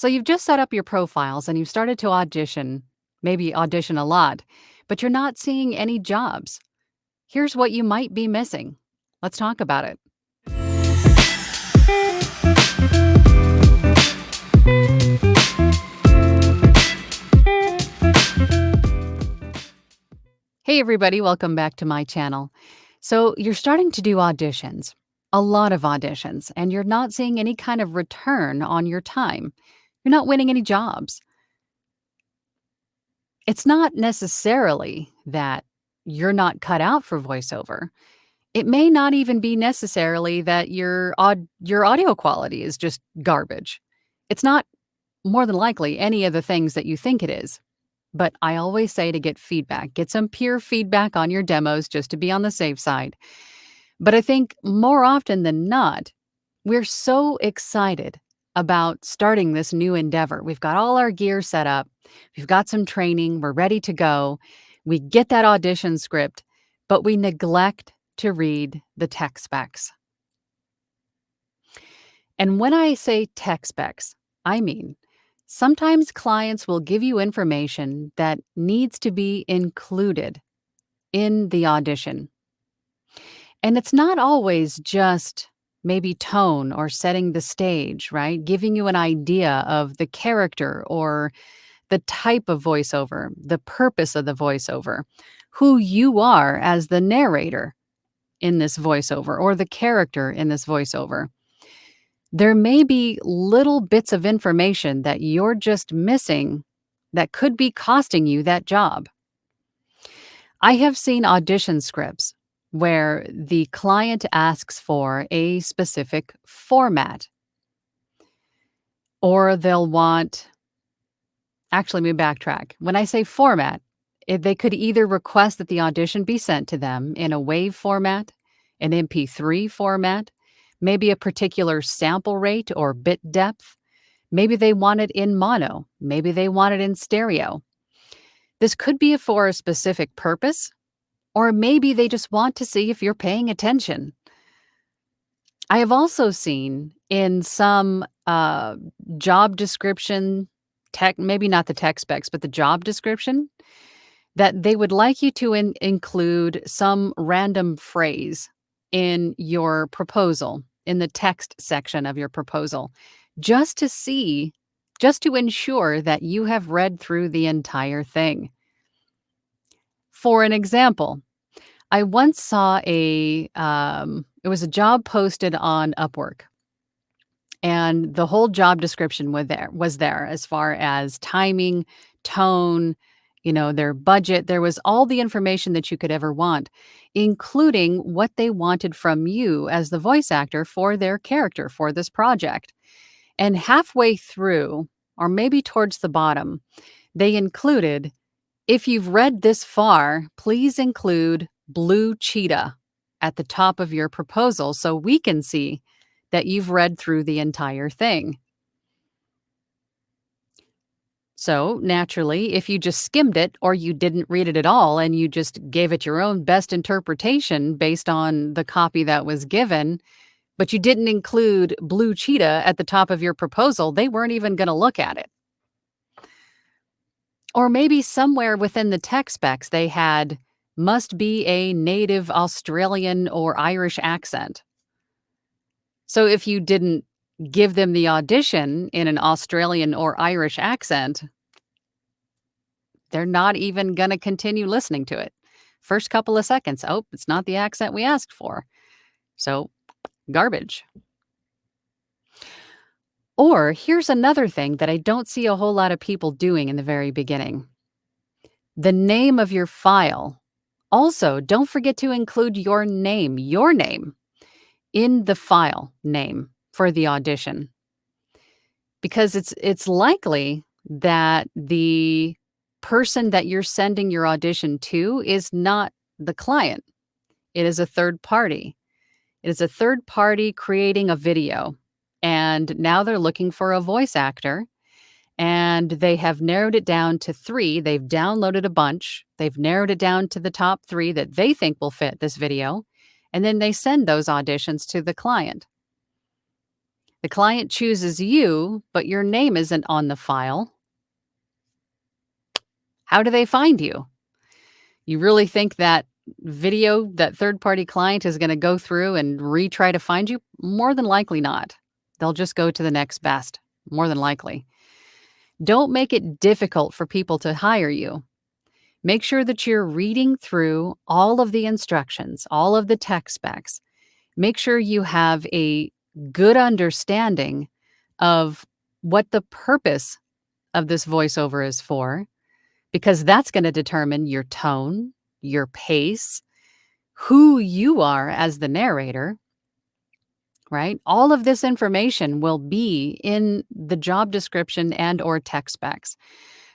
So you've just set up your profiles and you've started to audition, maybe audition a lot, but you're not seeing any jobs. Here's what you might be missing. Let's talk about it. Hey, everybody, welcome back to my channel. So you're starting to do auditions, a lot of auditions, and you're not seeing any kind of return on your time. You're not winning any jobs. It's not necessarily that you're not cut out for voiceover. It may not even be necessarily that your audio quality is just garbage. It's not more than likely any of the things that you think it is. But I always say to get feedback, get some peer feedback on your demos just to be on the safe side. But I think more often than not, we're so excited about starting this new endeavor. We've got all our gear set up, we've got some training, we're ready to go. We get that audition script, but we neglect to read the tech specs. And when I say tech specs, I mean sometimes clients will give you information that needs to be included in the audition. And it's not always just maybe tone or setting the stage, right? Giving you an idea of the character or the type of voiceover, the purpose of the voiceover, who you are as the narrator in this voiceover or the character in this voiceover. There may be little bits of information that you're just missing that could be costing you that job. I have seen audition scripts where the client asks for a specific format, or they'll want, actually, let me backtrack. When I say format, they could either request that the audition be sent to them in a WAV format, an MP3 format, maybe a particular sample rate or bit depth. Maybe they want it in mono. Maybe they want it in stereo. This could be for a specific purpose, or maybe they just want to see if you're paying attention. I have also seen in some job description, maybe not the tech specs, but the job description, that they would like you to include some random phrase in your proposal, in the text section of your proposal, just to ensure that you have read through the entire thing. For an example, I once saw it was a job posted on Upwork, and the whole job description was there as far as timing, tone, their budget. There was all the information that you could ever want, including what they wanted from you as the voice actor for their character for this project. And halfway through, or maybe towards the bottom, they included, if you've read this far, please include blue cheetah at the top of your proposal so we can see that you've read through the entire thing. So naturally, if you just skimmed it or you didn't read it at all and you just gave it your own best interpretation based on the copy that was given, but you didn't include blue cheetah at the top of your proposal, they weren't even going to look at it. Or maybe somewhere within the tech specs they had must be a native Australian or Irish accent. So if you didn't give them the audition in an Australian or Irish accent, they're not even going to continue listening to it. First couple of seconds, oh, it's not the accent we asked for. So, garbage. Or here's another thing that I don't see a whole lot of people doing in the very beginning. The name of your file. Also, don't forget to include your name in the file name for the audition. Because it's likely that the person that you're sending your audition to is not the client. It is a third party. It is a third party creating a video. And now they're looking for a voice actor. And they have narrowed it down to 3. They've downloaded a bunch. They've narrowed it down to the top 3 that they think will fit this video. And then they send those auditions to the client. The client chooses you, but your name isn't on the file. How do they find you? You really think that that third party client is going to go through and retry to find you? More than likely not. They'll just go to the next best, more than likely. Don't make it difficult for people to hire you. Make sure that you're reading through all of the instructions, all of the tech specs. Make sure you have a good understanding of what the purpose of this voiceover is for, because that's going to determine your tone, your pace, who you are as the narrator, right? All of this information will be in the job description and or tech specs.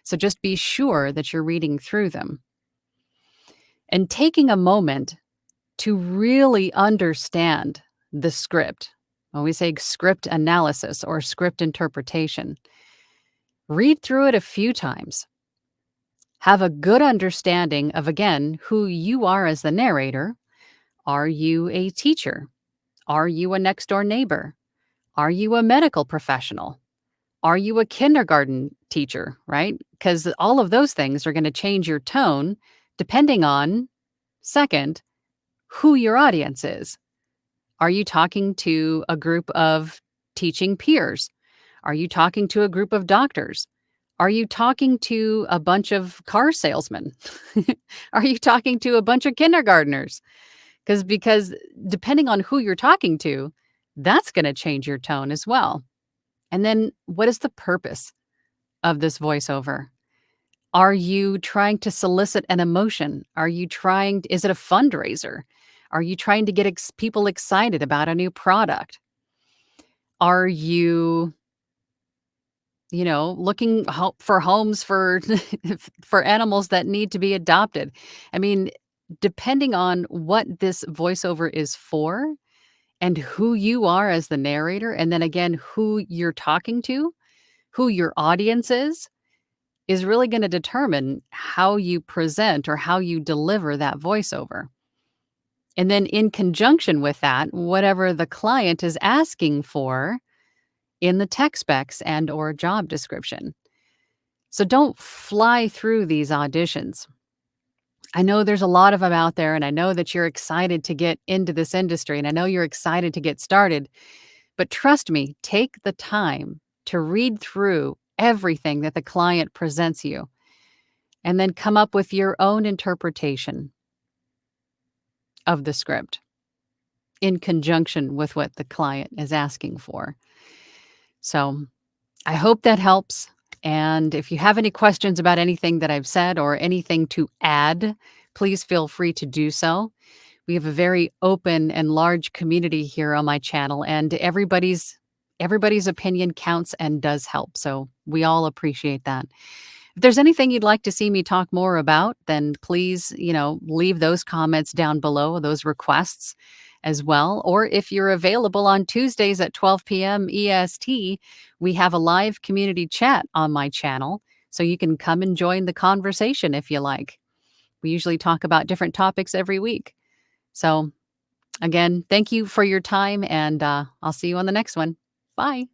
So just be sure that you're reading through them and taking a moment to really understand the script. When we say script analysis or script interpretation, read through it a few times. Have a good understanding of, again, who you are as the narrator. Are you a teacher? Are you a next door neighbor? Are you a medical professional? Are you a kindergarten teacher, right? Because all of those things are going to change your tone depending on, second, who your audience is. Are you talking to a group of teaching peers? Are you talking to a group of doctors? Are you talking to a bunch of car salesmen? Are you talking to a bunch of kindergartners? Because depending on who you're talking to, that's going to change your tone as well. And then what is the purpose of this voiceover? Are you trying to solicit an emotion? Is it a fundraiser? Are you trying to get people excited about a new product? Are you, looking for homes for for animals that need to be adopted? I mean, depending on what this voiceover is for and who you are as the narrator, and then again, who you're talking to, who your audience is really going to determine how you present or how you deliver that voiceover. And then in conjunction with that, whatever the client is asking for in the tech specs and or job description. So don't fly through these auditions. I know there's a lot of them out there, and I know that you're excited to get into this industry, and I know you're excited to get started. But trust me, take the time to read through everything that the client presents you and then come up with your own interpretation of the script in conjunction with what the client is asking for. So I hope that helps. And if you have any questions about anything that I've said or anything to add, please feel free to do so. We have a very open and large community here on my channel, and everybody's opinion counts and does help. So we all appreciate that. If there's anything you'd like to see me talk more about, then please, leave those comments down below, those requests as well. Or if you're available on Tuesdays at 12 p.m. EST, we have a live community chat on my channel. So you can come and join the conversation if you like. We usually talk about different topics every week. So again, thank you for your time, and I'll see you on the next one. Bye.